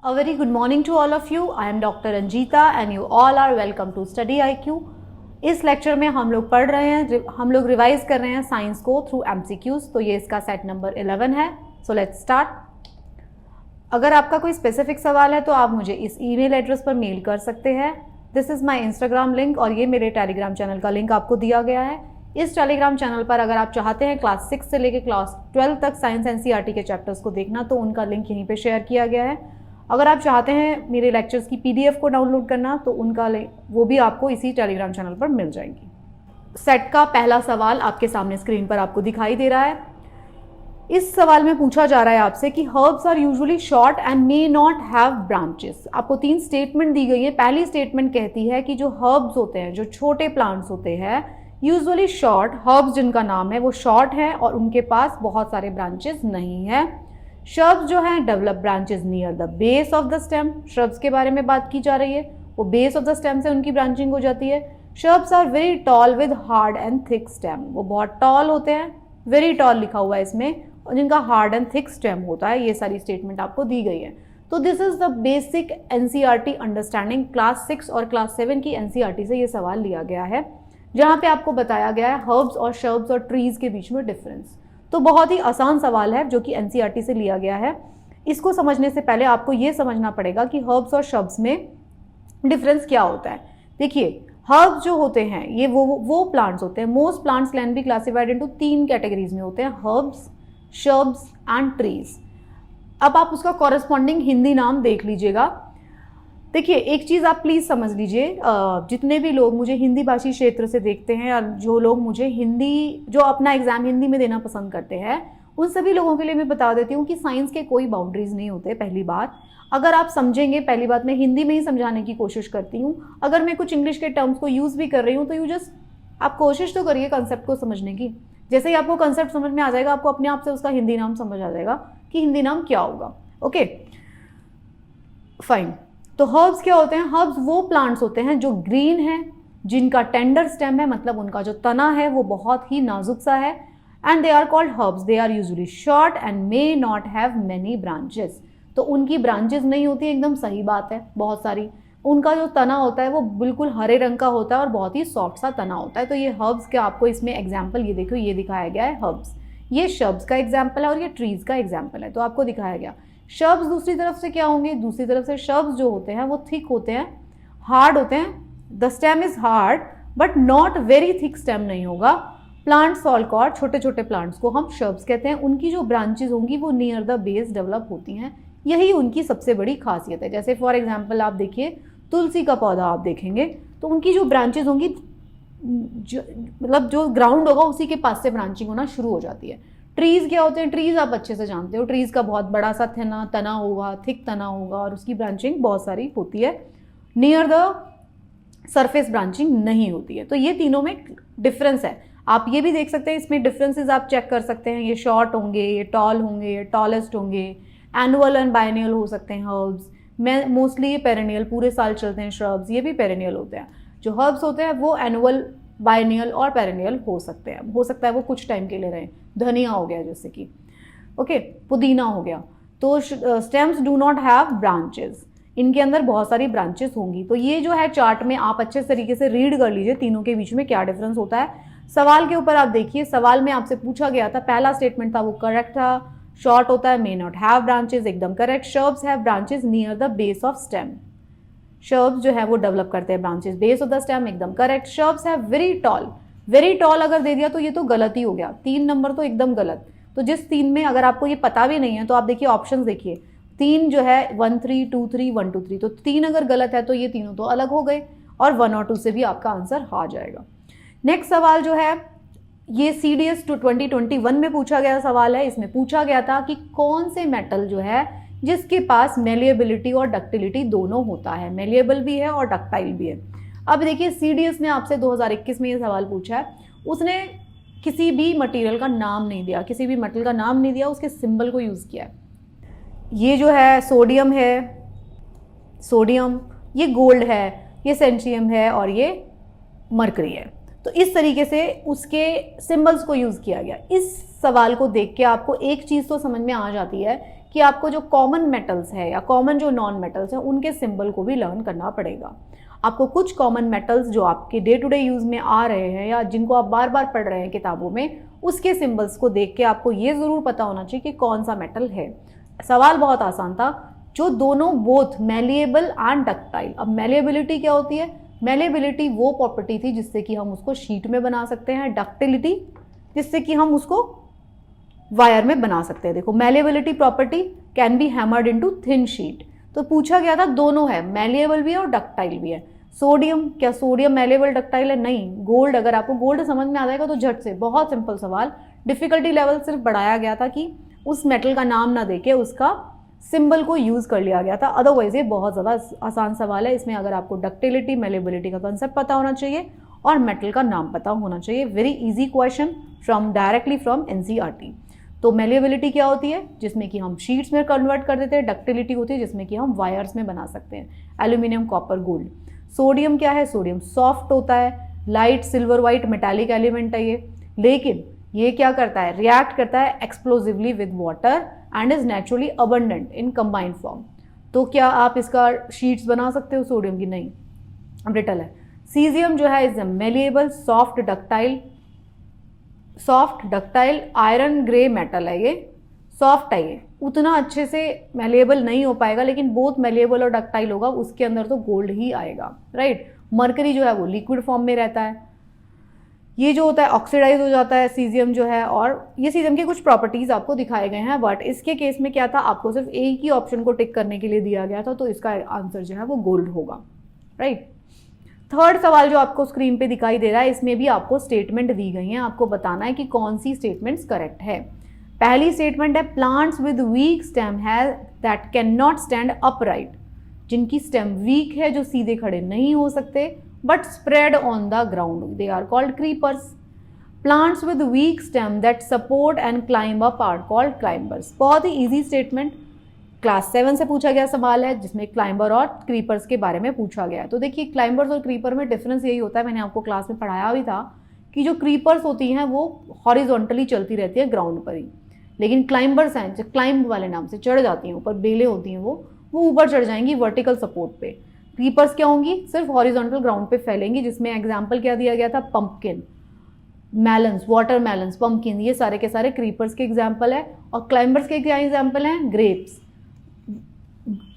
A very good morning to all of you. I am Dr. Ranjita and you all are welcome to Study IQ. इस lecture में हम लोग पढ़ रहे हैं, हम लोग रिवाइज कर रहे हैं साइंस को थ्रू MCQs। तो ये इसका सेट नंबर 11 है। So let's start. अगर आपका कोई स्पेसिफिक सवाल है तो आप मुझे इस ईमेल एड्रेस पर मेल कर सकते हैं। This is my Instagram link और ये मेरे टेलीग्राम चैनल का लिंक आपको दिया गया है। इस टेलीग्राम चैनल पर अगर आप चाहते हैं क्लास 6 से लेकर क्लास 12 तक साइंस NCERT के चैप्टर्स को देखना तो उनका लिंक यहीं पे शेयर किया गया है। अगर आप चाहते हैं मेरे लेक्चर्स की PDF को डाउनलोड करना तो उनका वो भी आपको इसी टेलीग्राम चैनल पर मिल जाएंगी। सेट का पहला सवाल आपके सामने स्क्रीन पर आपको दिखाई दे रहा है। इस सवाल में पूछा जा रहा है आपसे कि herbs are usually short and may not have branches. आपको 3 स्टेटमेंट दी गई है। पहली स्टेटमेंट कहती है कि जो हर्ब्स होते हैं, जो छोटे प्लांट्स होते हैं, यूजुअली शॉर्ट, हर्ब्स जिनका नाम है वो शॉर्ट है और उनके पास बहुत सारे ब्रांचेस नहीं है। श्रब्स जो है develop branches near the base of the stem. Shrubs के बारे में बात की जा रही है, वो बेस ऑफ द स्टेम से उनकी ब्रांचिंग हो जाती है। Shrubs are very tall with hard and thick stem. वो बहुत टॉल होते हैं, वेरी टॉल लिखा हुआ है इसमें, और जिनका हार्ड एंड थिक स्टेम होता है। ये सारी स्टेटमेंट आपको दी गई है। तो this is the basic NCERT understanding. Class 6 और क्लास 7 की NCERT से ये सवाल लिया गया है, जहाँ पे आपको बताया गया है हर्ब्स और श्रब्स और ट्रीज के बीच में डिफरेंस। तो बहुत ही आसान सवाल है जो कि NCERT से लिया गया है। इसको समझने से पहले आपको ये समझना पड़ेगा कि हर्ब्स और श्रब्स में डिफरेंस क्या होता है। देखिए, हर्ब्स जो होते हैं ये वो प्लांट्स होते हैं। Most plants can be classified into 3 categories में होते हैं, हर्ब्स, श्रब्स एंड ट्रीज। अब आप उसका कॉरेस्पॉन्डिंग हिंदी नाम देख लीजिएगा। देखिए, एक चीज़ आप प्लीज़ समझ लीजिए, जितने भी लोग मुझे हिंदी भाषी क्षेत्र से देखते हैं और जो लोग मुझे हिंदी, जो अपना एग्जाम हिंदी में देना पसंद करते हैं, उन सभी लोगों के लिए मैं बता देती हूँ कि साइंस के कोई बाउंड्रीज नहीं होते। पहली बात, अगर आप समझेंगे, पहली बात मैं हिंदी में ही समझाने की कोशिश करती हूँ। अगर मैं कुछ इंग्लिश के टर्म्स को यूज़ भी कर रही हूँ तो यू जस्ट आप कोशिश तो करिए कंसेप्ट को समझने की। जैसे ही आपको कंसेप्ट समझ में आ जाएगा, आपको अपने आप से उसका हिंदी नाम समझ आ जाएगा कि हिंदी नाम क्या होगा। Okay, fine. तो हर्ब्स क्या होते हैं? हर्ब्स वो प्लांट्स होते हैं जो ग्रीन है, जिनका टेंडर स्टेम है, मतलब उनका जो तना है वो बहुत ही नाजुक सा है। And they are called herbs. They are usually short and may not have many branches. तो उनकी ब्रांचेस नहीं होती, एकदम सही बात है, बहुत सारी। उनका जो तना होता है वो बिल्कुल हरे रंग का होता है और बहुत ही सॉफ्ट सा तना होता है। तो ये हर्ब्स के आपको इसमें एग्जाम्पल, ये देखो, ये दिखाया गया है हर्ब्स। ये श्रब्स का एग्जाम्पल है और ये ट्रीज का एग्जाम्पल है, तो आपको दिखाया गया। श्रब्स दूसरी तरफ से क्या होंगे? दूसरी तरफ से श्रब्स जो होते हैं वो थिक होते हैं, हार्ड होते हैं। The stem is hard but not very thick stem नहीं होगा। प्लांट्स सॉलकॉट, छोटे छोटे प्लांट्स को हम श्रब्स कहते हैं। उनकी जो ब्रांचेज होंगी वो नियर द बेस डेवलप होती हैं। यही उनकी सबसे बड़ी खासियत है। जैसे फॉर एग्जाम्पल आप देखिए, तुलसी का पौधा आप देखेंगे तो उनकी जो ब्रांचेज होंगी, मतलब जो ग्राउंड होगा उसी के पास से ब्रांचिंग होना शुरू हो जाती है। ट्रीज क्या होते हैं? ट्रीज आप अच्छे से जानते हो, ट्रीज का बहुत बड़ा सा तना होगा, थिक तना होगा और उसकी ब्रांचिंग बहुत सारी होती है। नियर द सरफेस ब्रांचिंग नहीं होती है। तो ये तीनों में डिफरेंस है। आप ये भी देख सकते हैं, इसमें डिफरेंसेस आप चेक कर सकते हैं। ये शॉर्ट होंगे, ये टॉल होंगे, ये टॉलेस्ट होंगे, एनुअल एंड बायनियल हो सकते हैं हर्ब्स। मोस्टली ये पेरेनियल, पूरे साल चलते हैं श्रब्स, ये भी पेरेनियल होते हैं। जो हर्ब्स होते हैं वो एनुअल, बायनियल और पेरेनियल हो सकते हैं। हो सकता है वो कुछ टाइम के लिए रहें। धनिया हो गया जैसे कि, ओके, पुदीना हो गया। तो stems do not have branches, इनके अंदर बहुत सारी ब्रांचेस होंगी। तो ये जो है चार्ट में आप अच्छे तरीके से रीड कर लीजिए तीनों के बीच में क्या डिफरेंस होता है। सवाल के ऊपर आप देखिए, सवाल में आपसे पूछा गया था, पहला स्टेटमेंट था वो करेक्ट था। शॉर्ट होता है, मे नॉट हैव ब्रांचेस, एकदम correct. Shrubs have branches near the base of stem. Shrubs जो है वो डेवलप करते हैं branches base of the stem, एकदम correct. Shrubs have very tall. Very tall अगर दे दिया तो ये तो गलत ही हो गया, 3 नंबर तो एकदम गलत। तो जिस 3 में अगर आपको ये पता भी नहीं है तो आप देखिए ऑप्शंस देखिए, 3 जो है 1 3 2 3 1 2 3, तो 3 अगर गलत है तो ये तीनों तो अलग हो गए और 1 और 2 से भी आपका आंसर आ जाएगा। नेक्स्ट सवाल जो है ये CDS 2021 में पूछा गया सवाल है। इसमें पूछा गया था कि कौन से मेटल जो है जिसके पास मेलिएबिलिटी और डक्टिलिटी दोनों होता है, मेलिएबल भी है और डक्टाइल भी है। अब देखिए, CDS ने आपसे 2021 में ये सवाल पूछा है। उसने किसी भी मटेरियल का नाम नहीं दिया, किसी भी मेटल का नाम नहीं दिया, उसके सिंबल को यूज़ किया है। ये जो है सोडियम है, सोडियम, ये गोल्ड है, ये सेंशियम है और ये मरकरी है। तो इस तरीके से उसके सिंबल्स को यूज़ किया गया। इस सवाल को देख के आपको एक चीज़ तो समझ में आ जाती है कि आपको जो कॉमन मेटल्स है या कॉमन जो नॉन मेटल्स हैं उनके सिंबल को भी लर्न करना पड़ेगा। आपको कुछ कॉमन मेटल्स जो आपके डे टू डे यूज़ में आ रहे हैं या जिनको आप बार बार पढ़ रहे हैं किताबों में, उसके सिंबल्स को देख के आपको ये ज़रूर पता होना चाहिए कि कौन सा मेटल है। सवाल बहुत आसान था, जो दोनों बोथ मैलिएबल एंड डक्टाइल। अब मैलिएबिलिटी क्या होती है? मैलिएबिलिटी वो प्रॉपर्टी थी जिससे कि हम उसको शीट में बना सकते हैं, डक्टिलिटी जिससे कि हम उसको वायर में बना सकते हैं। देखो, malleability property can be hammered into thin sheet. तो पूछा गया था दोनों है, मैलिएबल भी है और डक्टाइल भी है। सोडियम, क्या सोडियम मैलिएबल डक्टाइल है? नहीं। गोल्ड, अगर आपको गोल्ड समझ में आ जाएगा तो झट से, बहुत सिंपल सवाल। डिफिकल्टी लेवल सिर्फ बढ़ाया गया था कि उस मेटल का नाम ना देके उसका सिंबल को यूज कर लिया गया था। अदरवाइज ये बहुत ज़्यादा आसान सवाल है। इसमें अगर आपको डक्टिलिटी, मैलिएबिलिटी का कंसेप्ट पता होना चाहिए और मेटल का नाम पता होना चाहिए। Very easy question directly from NCERT. तो मैलिएबिलिटी क्या होती है? जिसमें कि हम शीट्स में कन्वर्ट कर देते हैं। डक्टिलिटी होती है जिसमें कि हम वायर्स में बना सकते हैं, एल्यूमिनियम, कॉपर, गोल्ड। सोडियम क्या है? सोडियम सॉफ्ट होता है, light silver white metallic element है ये, लेकिन ये क्या करता है? रिएक्ट करता है explosively with water and is naturally abundant in combined form. तो क्या आप इसका शीट्स बना सकते हो सोडियम की? नहीं, ब्रिटल है। सीजियम जो है is a malleable, soft ductile iron grey metal है। ये सॉफ्ट है, ये उतना अच्छे से मेलिएबल नहीं हो पाएगा, लेकिन बोथ मेलिएबल और डक्टाइल होगा। उसके अंदर तो गोल्ड ही आएगा, राइट। मरकरी जो है वो लिक्विड फॉर्म में रहता है। ये जो होता है ऑक्सीडाइज हो जाता है सीजियम जो है, और ये सीजियम की कुछ प्रॉपर्टीज आपको दिखाए गए हैं। बट इसके केस में क्या था, आपको सिर्फ एक ही ऑप्शन को टिक करने के लिए दिया गया था, तो इसका आंसर जो है वो गोल्ड होगा, राइट। थर्ड सवाल जो आपको स्क्रीन पे दिखाई दे रहा है, इसमें भी आपको स्टेटमेंट दी गई है। आपको बताना है कि कौन सी स्टेटमेंट्स करेक्ट है। पहली स्टेटमेंट है, प्लांट्स विद वीक स्टेम है that can not stand upright. जिनकी स्टेम वीक है, जो सीधे खड़े नहीं हो सकते, but spread on the ground, they are called creepers. Plants with weak stem that support and climb up are called climbers. बहुत ही ईजी स्टेटमेंट, क्लास 7 से पूछा गया सवाल है, जिसमें क्लाइंबर और क्रीपर्स के बारे में पूछा गया है। तो देखिए, क्लाइंबर्स और क्रीपर में डिफरेंस यही होता है, मैंने आपको क्लास में पढ़ाया भी था, कि जो क्रीपर्स होती हैं वो हॉरिजॉन्टली चलती रहती है ग्राउंड पर ही, लेकिन क्लाइंबर्स हैं जो क्लाइंब वाले नाम से चढ़ जाती हैं ऊपर, बेलें होती हैं वो ऊपर चढ़ जाएंगी वर्टिकल सपोर्ट पे। क्रीपर्स क्या होंगी? सिर्फ हॉरिजॉन्टल ग्राउंड पे फैलेंगी, जिसमें एग्जाम्पल क्या दिया गया था? Pumpkin, melons, water melons, pumpkin, ये सारे के सारे क्रीपर्स के एग्जाम्पल है। और क्लाइंबर्स के क्या एग्जाम्पल हैं? ग्रेप्स,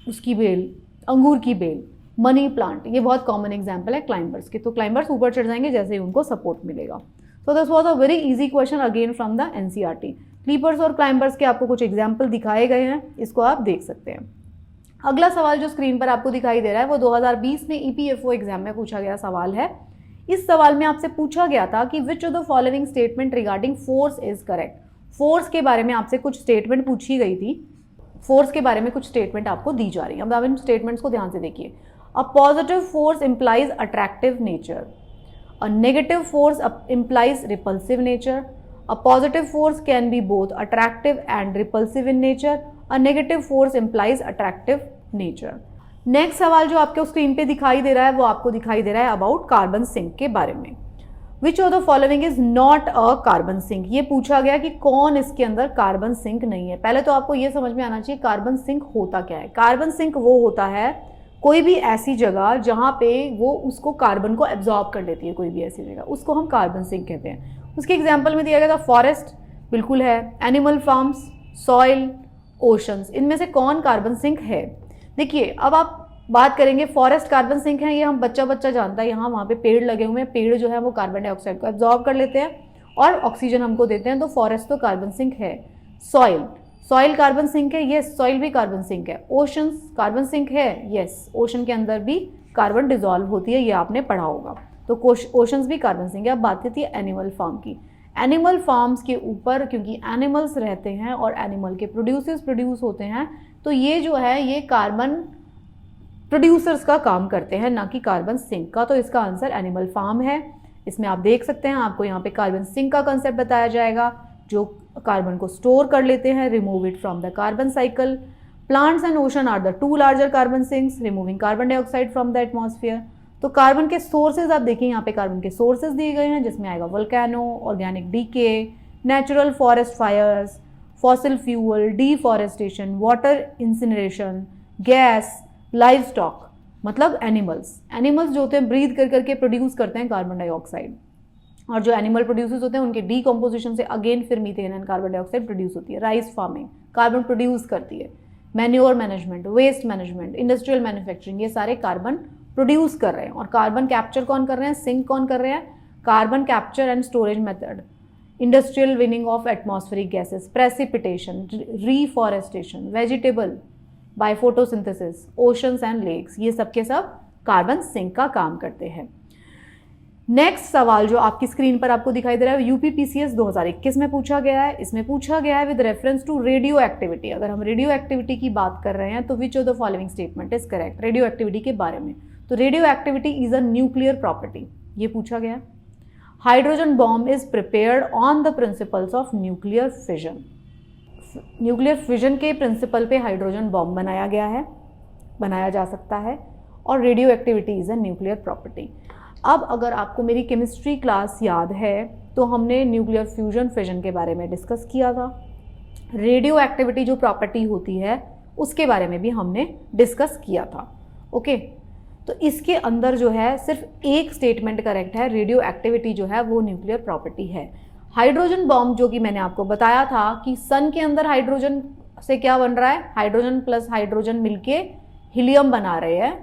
उसकी बेल, अंगूर की बेल, मनी प्लांट, ये बहुत कॉमन एग्जाम्पल है क्लाइंबर्स के। तो क्लाइंबर्स ऊपर चढ़ जाएंगे जैसे ही उनको सपोर्ट मिलेगा। तो this was a very easy question again from the NCERT. Creepers और क्लाइंबर्स के आपको कुछ एग्जाम्पल दिखाए गए हैं, इसको आप देख सकते हैं। अगला सवाल जो स्क्रीन पर आपको दिखाई दे रहा है वो 2020 में ईपीएफओ एग्जाम में पूछा गया सवाल है। इस सवाल में आपसे पूछा गया था कि विच of the following statement regarding force is correct. Force के बारे में आपसे कुछ स्टेटमेंट पूछी गई थी, फोर्स के बारे में कुछ स्टेटमेंट आपको दी जा रही है। अब आप इन स्टेटमेंट्स को ध्यान से देखिए। A positive force implies attractive nature, a negative force implies repulsive nature, a positive force can be both attractive and repulsive in nature, a negative force implies attractive nature. Next सवाल जो आपके screen पे दिखाई दे रहा है वो आपको दिखाई दे रहा है अबाउट कार्बन सिंक के बारे में। Which of the following is not a carbon sink. ये पूछा गया कि कौन इसके अंदर कार्बन सिंक नहीं है। पहले तो आपको ये समझ में आना चाहिए कार्बन सिंक होता क्या है। कार्बन सिंक वो होता है कोई भी ऐसी जगह जहाँ पे वो उसको कार्बन को एब्जॉर्ब कर लेती है, कोई भी ऐसी जगह, उसको हम कार्बन सिंक कहते हैं। उसके एग्जाम्पल में दिया गया था फॉरेस्ट, बिल्कुल है, एनिमल फार्म्स, सॉइल, ओशंस। इनमें से कौन कार्बन सिंक है? देखिए, अब आप बात करेंगे फॉरेस्ट कार्बन सिंक है, ये हम बच्चा जानता है। यहाँ वहाँ पे पेड़ लगे हुए हैं, पेड़ जो है वो कार्बन डाइऑक्साइड को एब्जॉर्ब कर लेते हैं और ऑक्सीजन हमको देते हैं, तो फॉरेस्ट तो कार्बन सिंक है। सॉइल कार्बन सिंक है, यस, सॉइल भी कार्बन सिंक है। ओशंस कार्बन सिंक है, यस, ओशन के अंदर भी कार्बन डिजॉल्व होती है, ये आपने पढ़ा होगा, तो ओशंस भी कार्बन सिंक है। अब बात करती है एनिमल फार्म की। एनिमल फार्म्स के ऊपर क्योंकि एनिमल्स रहते हैं और एनिमल के प्रोड्यूस होते हैं, तो ये जो है ये कार्बन प्रोड्यूसर्स का काम करते हैं, ना कि कार्बन सिंक का। तो इसका आंसर एनिमल फार्म है। इसमें आप देख सकते हैं, आपको यहाँ पे कार्बन सिंक का कंसेप्ट बताया जाएगा, जो कार्बन को स्टोर कर लेते हैं, remove it from the carbon cycle. Plants and ocean are the two larger carbon sinks, removing carbon dioxide from the atmosphere. तो कार्बन के सोर्सेज आप देखिए, यहाँ पे कार्बन के सोर्सेज दिए गए हैं, जिसमें आएगा volcano, organic decay, natural forest fires, fossil fuel, deforestation, water incineration, gas, livestock मतलब एनिमल्स जो होते हैं ब्रीथ कर करके प्रोड्यूस करते हैं कार्बन डाइऑक्साइड, और जो एनिमल प्रोड्यूसर्स होते हैं उनके डीकम्पोजिशन से अगेन फिर methane and carbon dioxide produce होती है। राइस फार्मिंग कार्बन प्रोड्यूस करती है, manure management, waste management, industrial manufacturing, ये सारे कार्बन प्रोड्यूस कर रहे हैं। और कार्बन कैप्चर कौन कर रहे हैं, सिंक कौन कर रहे हैं, carbon capture and storage method, industrial winning of atmospheric gases, precipitation, reforestation, vegetable by photosynthesis, oceans and lakes, ये सब के सब कार्बन सिंक का काम करते हैं। नेक्स्ट सवाल जो आपकी स्क्रीन पर आपको दिखाई दे रहा है यूपीपीसीएस 2021 में पूछा गया है। इसमें पूछा गया है with reference to radioactivity. अगर हम रेडियो एक्टिविटी की बात कर रहे हैं तो विच of the following statement is correct, radio activity के बारे में। तो radio activity is a nuclear property, ये पूछा गया। Hydrogen bomb is prepared on the principles of nuclear fission. Nuclear fission के प्रिंसिपल पे हाइड्रोजन बॉम्ब बनाया गया है, बनाया जा सकता है। और radio activity is a nuclear property. अब अगर आपको मेरी केमिस्ट्री क्लास याद है तो हमने न्यूक्लियर फ्यूजन फिजन के बारे में डिस्कस किया था। रेडियो एक्टिविटी जो प्रॉपर्टी होती है उसके बारे में भी हमने डिस्कस किया था। ओके, तो इसके अंदर जो है सिर्फ एक स्टेटमेंट करेक्ट है, रेडियो एक्टिविटी जो है वो न्यूक्लियर प्रॉपर्टी है। हाइड्रोजन बॉम्ब जो कि मैंने आपको बताया था कि सन के अंदर हाइड्रोजन से क्या बन रहा है, हाइड्रोजन प्लस हाइड्रोजन मिलके हीलियम बना रहे हैं,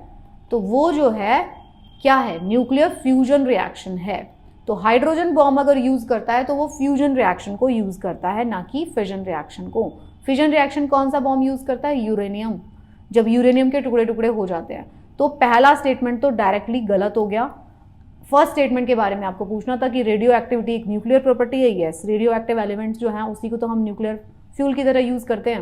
तो वो जो है क्या है, न्यूक्लियर फ्यूजन रिएक्शन है। तो हाइड्रोजन बॉम्ब अगर यूज करता है तो वो फ्यूजन रिएक्शन को यूज करता है, ना कि फिजन रिएक्शन को। फिजन रिएक्शन कौन सा बॉम्ब यूज करता है, यूरेनियम। जब यूरेनियम के टुकड़े टुकड़े हो जाते हैं तो पहला स्टेटमेंट तो डायरेक्टली गलत हो गया। फर्स्ट स्टेटमेंट के बारे में आपको पूछना था कि रेडियो एक्टिविटी एक न्यूक्लियर प्रॉपर्टी है। यस, रेडियो एक्टिव एलिमेंट्स जो हैं उसी को तो हम न्यूक्लियर फ्यूल की तरह यूज करते हैं।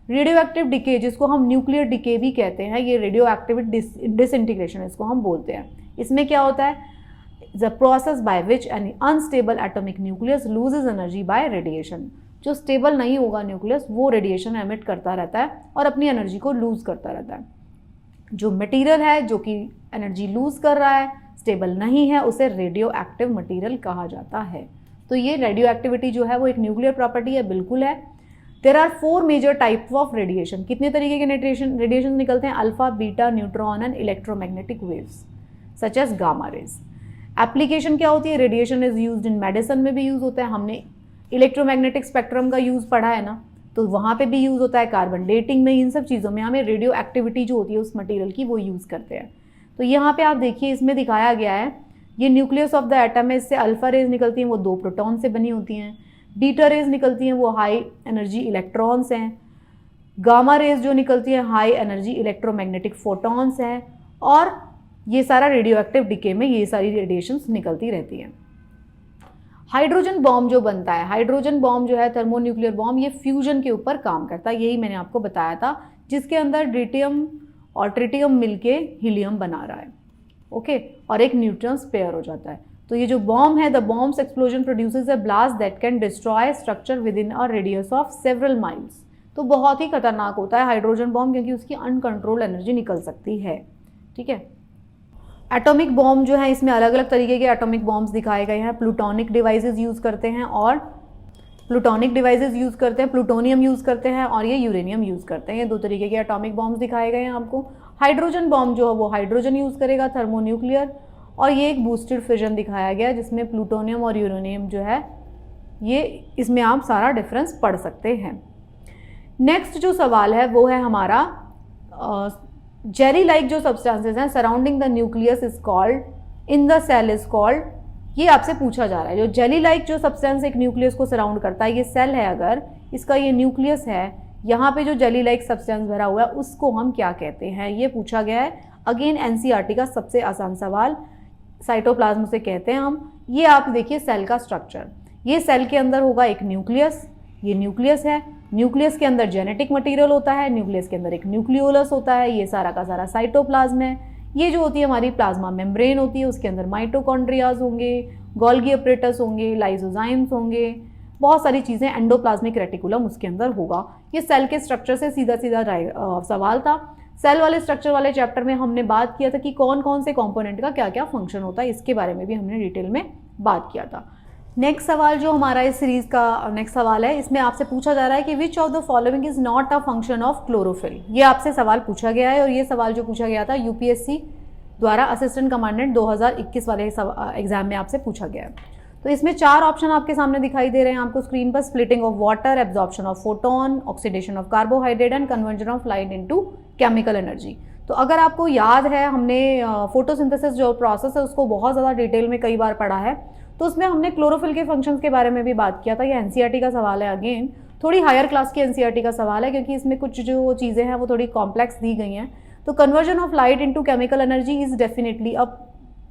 रेडियो एक्टिव डिके जिसको हम न्यूक्लियर डिके भी कहते हैं, ये रेडियो एक्टिव डिसइंटीग्रेशन इसको हम बोलते हैं। इसमें क्या होता है, the process by which N unstable atomic nucleus loses energy by radiation. जो स्टेबल नहीं होगा न्यूक्लियस वो रेडिएशन एमिट करता रहता है और अपनी एनर्जी को लूज करता रहता है। जो मटेरियल है जो कि एनर्जी लूज कर रहा है, स्टेबल नहीं है, उसे रेडियो एक्टिव मटेरियल कहा जाता है। तो ये रेडियो एक्टिविटी जो है वो एक न्यूक्लियर प्रॉपर्टी है, बिल्कुल है। There are 4 major type of radiation. कितने तरीके के रेडिएशन निकलते हैं, alpha, beta, neutron and electromagnetic waves such as gamma rays. Application क्या होती है, radiation is used in medicine में भी यूज होता है। हमने इलेक्ट्रोमैग्नेटिक स्पेक्ट्रम का यूज पढ़ा है ना, तो वहाँ पे भी यूज होता है। कार्बन डेटिंग में, इन सब चीज़ों में हमें रेडियो एक्टिविटी जो होती है उस मटेरियल की वो यूज़ करते हैं। तो यहाँ पे आप देखिए इसमें दिखाया गया है, ये न्यूक्लियस ऑफ द एटम है, इससे अल्फा रेज निकलती हैं वो 2 प्रोटॉन से बनी होती हैं। बीटा रेज निकलती हैं वो हाई एनर्जी इलेक्ट्रॉन्स हैं। गामा रेज जो निकलती हैं हाई एनर्जी इलेक्ट्रोमैग्नेटिक फोटॉन्स हैं। और ये सारा रेडियो एक्टिव डिके में ये सारी रेडिएशंस निकलती रहती हैं। हाइड्रोजन बॉम्ब जो बनता है, हाइड्रोजन बॉम्ब जो है थर्मोन्यूक्लियर बॉम्ब, ये फ्यूजन के ऊपर काम करता है। यही मैंने आपको बताया था, जिसके अंदर ड्यूटियम और ट्रिटियम मिलके हीलियम बना रहा है। ओके, और एक न्यूट्रॉन्स पेयर हो जाता है। तो ये जो बॉम्ब है, the bombs explosion produces a blast that can destroy structure with in a radius of several miles. तो बहुत ही खतरनाक होता है हाइड्रोजन बॉम्ब, क्योंकि उसकी अनकंट्रोल्ड एनर्जी निकल सकती है। ठीक है, एटॉमिक बॉम्ब जो है इसमें अलग अलग तरीके के एटॉमिक बॉम्ब्स दिखाए गए हैं। प्लूटोनिक डिवाइसेस यूज़ करते हैं और प्लूटोनियम यूज़ करते हैं और ये यूरेनियम यूज़ करते हैं। ये 2 तरीके के एटॉमिक बॉम्ब्स दिखाए गए हैं आपको। हाइड्रोजन बॉम्ब जो है वो हाइड्रोजन यूज़ करेगा, थर्मोन्यूक्लियर। और ये एक बूस्टेड फिजन दिखाया गया है जिसमें प्लूटोनियम और यूरेनियम जो है ये, इसमें आप सारा डिफरेंस पढ़ सकते हैं। नेक्स्ट जो सवाल है वो है हमारा जेली लाइक जो सब्सटेंसेस हैं surrounding the nucleus is called, in the cell is called, ये आपसे पूछा जा रहा है। जो जेली लाइक जो सब्सटेंस एक न्यूक्लियस को सराउंड करता है, ये सेल है, अगर इसका ये न्यूक्लियस है, यहाँ पे जो जेली लाइक सब्सटेंस भरा हुआ है उसको हम क्या कहते हैं, ये पूछा गया है। अगेन एनसीईआरटी का सबसे आसान सवाल, साइटोप्लाज्म से कहते हैं हम। ये आप देखिए सेल का स्ट्रक्चर, ये सेल के अंदर होगा एक न्यूक्लियस, ये न्यूक्लियस है। न्यूक्लियस के अंदर जेनेटिक मटेरियल होता है, न्यूक्लियस के अंदर एक न्यूक्लियोलस होता है, ये सारा का सारा साइटोप्लाज्म है। ये जो होती है हमारी प्लाज्मा मेम्ब्रेन होती है, उसके अंदर माइटोकॉन्ड्रियाज होंगे, गोल्गी अपरेटस होंगे, लाइसोजाइम्स होंगे, बहुत सारी चीज़ें, एंडोप्लाज्मिक रेटिकुलम उसके अंदर होगा। ये सेल के स्ट्रक्चर से सीधा सीधा सवाल था। सेल वाले स्ट्रक्चर वाले चैप्टर में हमने बात किया था कि कौन कौन से कंपोनेंट का क्या क्या फंक्शन होता है, इसके बारे में भी हमने डिटेल में बात किया था। नेक्स्ट सवाल जो हमारा इस सीरीज का नेक्स्ट सवाल है, इसमें आपसे पूछा जा रहा है कि विच of the following is not a function of chlorophyll. ये आपसे सवाल पूछा गया है और ये सवाल जो पूछा गया था यूपीएससी द्वारा असिस्टेंट कमांडेंट 2021 वाले एग्जाम में आपसे पूछा गया है। तो इसमें 4 ऑप्शन आपके सामने दिखाई दे रहे हैं आपको स्क्रीन पर। Splitting of water, absorption of photon, oxidation of carbohydrate and conversion of light into chemical energy. तो अगर आपको याद है, हमने फोटोसिंथेसिस जो प्रोसेस है उसको बहुत ज़्यादा डिटेल में कई बार पढ़ा है, तो उसमें हमने क्लोरोफिल के फंक्शंस के बारे में भी बात किया था। ये एनसीईआरटी का सवाल है, अगेन थोड़ी हायर क्लास की एनसीईआरटी का सवाल है, क्योंकि इसमें कुछ जो चीज़ें हैं वो थोड़ी कॉम्प्लेक्स दी गई हैं। तो conversion of light into chemical energy is definitely a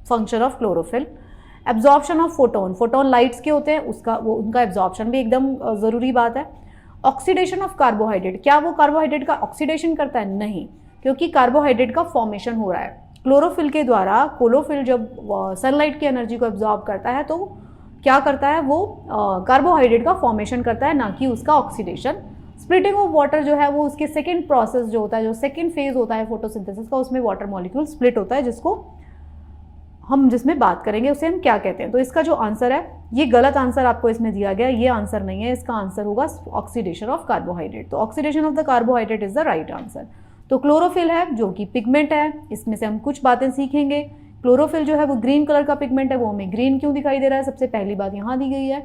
function of chlorophyll. Absorption of photon, photon lights के होते हैं, उनका एब्जॉर्प्शन भी एकदम ज़रूरी बात है। ऑक्सीडेशन ऑफ कार्बोहाइड्रेट, क्या वो कार्बोहाइड्रेट का ऑक्सीडेशन करता है? नहीं, क्योंकि कार्बोहाइड्रेट का फॉर्मेशन हो रहा है क्लोरोफिल के द्वारा। क्लोरोफिल जब सनलाइट की एनर्जी को एब्जॉर्ब करता है तो क्या करता है, वो कार्बोहाइड्रेट का फॉर्मेशन करता है, ना कि उसका ऑक्सीडेशन। स्प्लिटिंग ऑफ वाटर जो है वो उसके सेकेंड प्रोसेस जो होता है, जो सेकेंड फेज होता है फोटोसिंथेसिस का, उसमें वाटर मॉलिक्यूल स्प्लिट होता है, जिसमें बात करेंगे उसे हम क्या कहते हैं। तो इसका जो आंसर है, ये गलत आंसर आपको इसमें दिया गया, ये आंसर नहीं है, इसका आंसर होगा ऑक्सीडेशन ऑफ कार्बोहाइड्रेट। तो oxidation of the carbohydrate is the right answer. तो क्लोरोफिल है जो कि पिगमेंट है, इसमें से हम कुछ बातें सीखेंगे। क्लोरोफिल जो है वो ग्रीन कलर का पिगमेंट है, वो हमें ग्रीन क्यों दिखाई दे रहा है? सबसे पहली बात यहाँ दी गई है,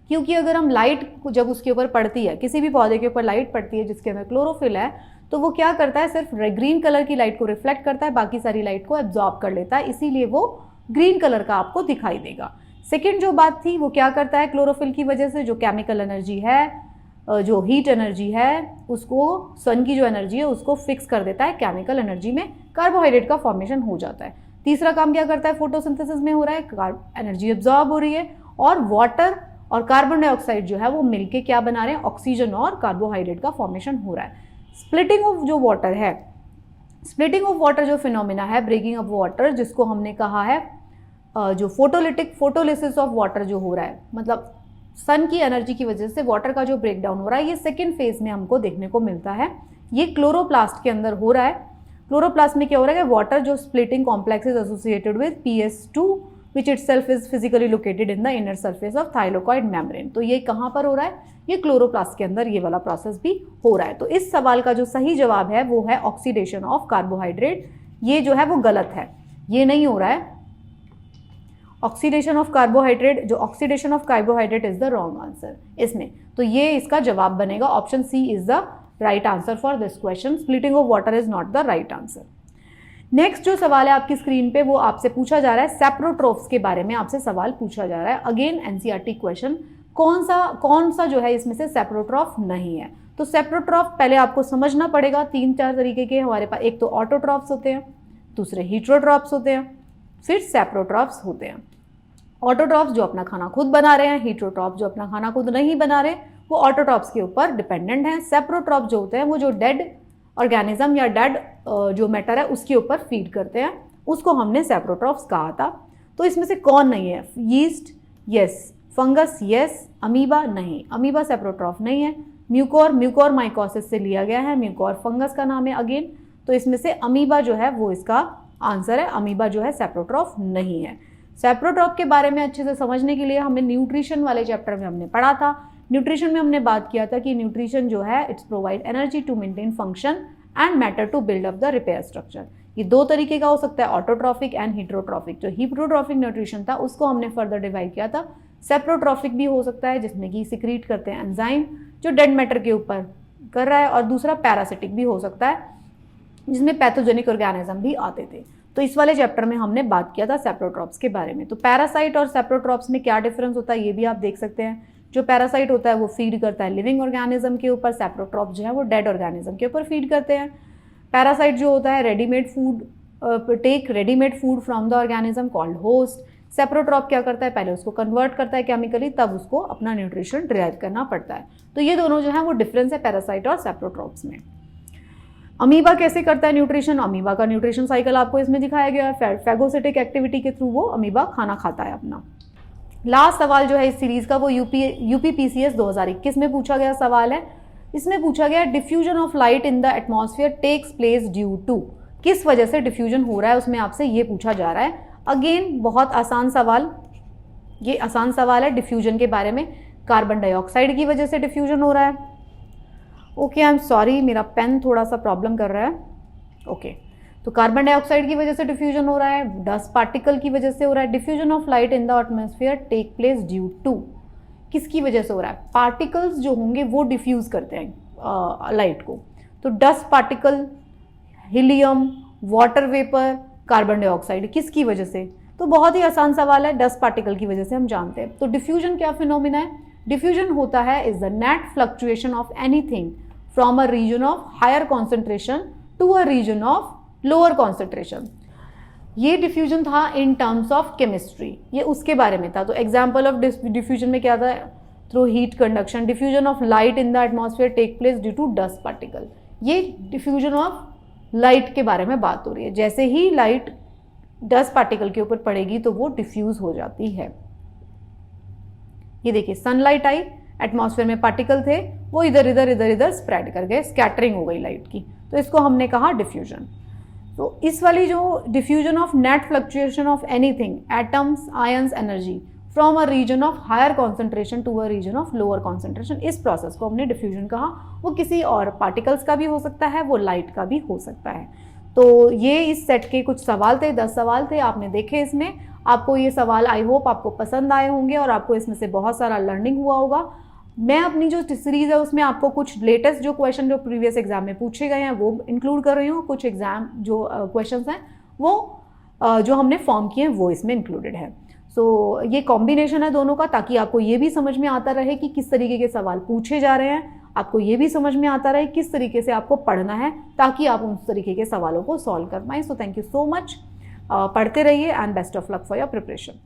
क्योंकि अगर हम लाइट जब उसके ऊपर पड़ती है, किसी भी पौधे के ऊपर लाइट पड़ती है जिसके अंदर क्लोरोफिल है, तो वो क्या करता है, सिर्फ ग्रीन कलर की लाइट को रिफ्लेक्ट करता है, बाकी सारी लाइट को एब्जॉर्ब कर लेता है, इसीलिए वो ग्रीन कलर का आपको दिखाई देगा। सेकेंड जो बात थी, वो क्या करता है, क्लोरोफिल की वजह से जो केमिकल एनर्जी है, जो हीट एनर्जी है, उसको सन की जो एनर्जी है उसको फिक्स कर देता है केमिकल एनर्जी में, कार्बोहाइड्रेट का फॉर्मेशन हो जाता है। तीसरा काम क्या करता है, फोटोसिंथेसिस में हो रहा है, एनर्जी एब्जॉर्ब हो रही है, और वाटर और कार्बन डाइऑक्साइड जो है वो मिलके क्या बना रहे हैं, ऑक्सीजन और कार्बोहाइड्रेट का फॉर्मेशन हो रहा है। स्प्लिटिंग ऑफ जो वाटर है, स्प्लिटिंग ऑफ वाटर जो फिनोमिना है, ब्रेकिंग ऑफ वाटर, जिसको हमने कहा है जो फोटोलिसिस ऑफ वाटर जो हो रहा है, मतलब सन की एनर्जी की वजह से वाटर का जो ब्रेक डाउन हो रहा है, ये सेकेंड फेज में हमको देखने को मिलता है। ये क्लोरोप्लास्ट के अंदर हो रहा है। क्लोरोप्लास्ट में क्या हो रहा है कि वाटर जो splitting complex is associated with PS2 which itself is physically located in the inner surface of thylakoid membrane. तो ये कहाँ पर हो रहा है, ये क्लोरोप्लास्ट के अंदर ये वाला प्रोसेस भी हो रहा है। तो इस सवाल का जो सही जवाब है वो है ऑक्सीडेशन ऑफ कार्बोहाइड्रेट। ये जो है वो गलत है, ये नहीं हो रहा है। ऑक्सीडेशन ऑफ कार्बोहाइड्रेट, जो oxidation of carbohydrate is the wrong answer इसमें। तो ये इसका जवाब बनेगा, option C is the right answer for this question. Splitting of water is not the right answer. Next जो सवाल है आपकी स्क्रीन पे, वो आपसे पूछा जा रहा है सेप्रोट्रोफ्स के बारे में आपसे सवाल पूछा जा रहा है। अगेन एनसीईआरटी क्वेश्चन, कौन सा जो है इसमें से सेप्रोट्रॉफ नहीं है। तो सेप्रोट्रॉफ पहले आपको समझना पड़ेगा, 3-4 तरीके के हमारे पास, एक तो ऑटोट्रॉफ्स होते हैं, दूसरे हीट्रोट्रॉफ्स होते हैं, फिर सेप्रोट्रॉफ्स होते हैं। ऑटोट्रॉफ्स जो अपना खाना खुद बना रहे हैं, हीट्रोट्रॉफ्स जो अपना खाना खुद नहीं बना रहे, वो ऑटोट्रॉफ्स के ऊपर डिपेंडेंट हैं। सेप्रोट्रॉफ्स जो होते हैं वो जो डेड ऑर्गेनिज्म या डेड जो मैटर है उसके ऊपर फीड करते हैं, उसको हमने सेप्रोट्रॉफ्स कहा था। तो इसमें से कौन नहीं है, yeast yes, fungus yes, amoeba नहीं, अमीबा सेप्रोट्रॉफ नहीं है। म्यूकोर माइकोसिस से लिया गया है, म्यूकोर फंगस का नाम है अगेन। तो इसमें से अमीबा जो है वो इसका आंसर है, अमीबा जो है सेप्रोट्रॉफ नहीं है। सेप्रोट्रॉफ के बारे में अच्छे से समझने के लिए हमें न्यूट्रिशन वाले चैप्टर में हमने पढ़ा था। न्यूट्रिशन में हमने बात किया था कि न्यूट्रिशन जो है it's provide energy to maintain function and matter to build up the repair structure. ये 2 तरीके का हो सकता है, ऑटोट्रॉफिक एंड हीट्रोट्रॉफिक। जो हीट्रोट्रॉफिक न्यूट्रिशन था उसको हमने फर्दर डिवाइड किया था। सेप्रोट्रॉफिक भी हो सकता है जिसमें कि सिक्रीट करते हैं एंजाइम जो डेड मैटर के ऊपर कर रहा है, और दूसरा पैरासिटिक भी हो सकता है जिसमें पैथोजेनिक ऑर्गेनिज्म भी आते थे। तो इस वाले चैप्टर में हमने बात किया था सेप्रोट्रॉप्स के बारे में। तो पैरासाइट और सेप्रोट्रॉप्स में क्या डिफरेंस होता है ये भी आप देख सकते हैं। जो पैरासाइट होता है वो फीड करता है लिविंग ऑर्गेनिज्म के ऊपर, सेप्रोट्रॉप जो है वो डेड ऑर्गेनिज्म के ऊपर फीड करते हैं। पैरासाइट जो होता है readymade food from the organism called host. Saprotroph क्या करता है, पहले उसको कन्वर्ट करता है केमिकली, तब उसको अपना न्यूट्रिशन डिराइव करना पड़ता है। तो ये दोनों जो है वो डिफरेंस है पैरासाइट और सेप्रोट्रॉप्स में। अमीबा कैसे करता है न्यूट्रिशन, अमीबा का न्यूट्रिशन साइकिल आपको इसमें दिखाया गया है। फैगोसिटिक एक्टिविटी के थ्रू वो अमीबा खाना खाता है अपना। लास्ट सवाल जो है इस सीरीज का वो यूपीपीसीएस 2021 में पूछा गया सवाल है। इसमें पूछा गया diffusion of light in the atmosphere takes place due to, किस वजह से डिफ्यूजन हो रहा है उसमें आपसे ये पूछा जा रहा है। अगेन बहुत आसान सवाल, ये आसान सवाल है डिफ्यूजन के बारे में। कार्बन डाइऑक्साइड की वजह से डिफ्यूजन हो रहा है। ओके, आई एम सॉरी, मेरा पेन थोड़ा सा प्रॉब्लम कर रहा है। ओके, तो कार्बन डाइऑक्साइड की वजह से डिफ्यूजन हो रहा है, डस्ट पार्टिकल की वजह से हो रहा है। Diffusion of light in the atmosphere take place due to, किसकी वजह से हो रहा है? पार्टिकल्स जो होंगे वो डिफ्यूज करते हैं लाइट को। तो dust particle, helium, water vapour, carbon dioxide, किसकी वजह से? तो बहुत ही आसान सवाल है, डस्ट पार्टिकल की वजह से हम जानते हैं। तो डिफ्यूजन क्या फिनोमिना है? डिफ्यूजन होता है is the net fluctuation of anything from a region of higher concentration to a region of lower concentration. ये डिफ्यूजन था इन टर्म्स ऑफ केमिस्ट्री, ये उसके बारे में था। तो एग्जाम्पल ऑफ डिफ्यूजन में क्या था? Through heat conduction, diffusion of light in the atmosphere take place due to dust particle. ये डिफ्यूजन ऑफ लाइट के बारे में बात हो रही है। जैसे ही लाइट डस्ट पार्टिकल के ऊपर पड़ेगी तो वो डिफ्यूज हो जाती है। ये देखिए, सनलाइट आई, एटमॉस्फेयर में पार्टिकल थे, वो इधर इधर स्प्रेड कर गए, स्कैटरिंग हो गई लाइट की, तो इसको हमने कहा डिफ्यूजन। तो इस वाली जो diffusion of net fluctuation of anything, atoms, ions, energy from a region of higher concentration to a region of lower concentration, इस प्रोसेस को हमने डिफ्यूजन कहा। वो किसी और पार्टिकल्स का भी हो सकता है, वो लाइट का भी हो सकता है। तो ये इस सेट के कुछ सवाल थे, 10 सवाल थे, आपने देखे इसमें। आपको ये सवाल आई होप आपको पसंद आए होंगे और आपको इसमें से बहुत सारा लर्निंग हुआ होगा। मैं अपनी जो सीरीज़ है उसमें आपको कुछ लेटेस्ट जो क्वेश्चन जो प्रीवियस एग्जाम में पूछे गए हैं वो इंक्लूड कर रही हूँ। कुछ एग्जाम जो क्वेश्चंस हैं वो जो हमने फॉर्म किए हैं वो इसमें इंक्लूडेड है। सो ये कॉम्बिनेशन है दोनों का, ताकि आपको ये भी समझ में आता रहे कि किस तरीके के सवाल पूछे जा रहे हैं, आपको ये भी समझ में आता रहे किस तरीके से आपको पढ़ना है, ताकि आप उस तरीके के सवालों को सॉल्व कर पाएँ। So thank you so much, पढ़ते रहिए and best of luck for your preparation.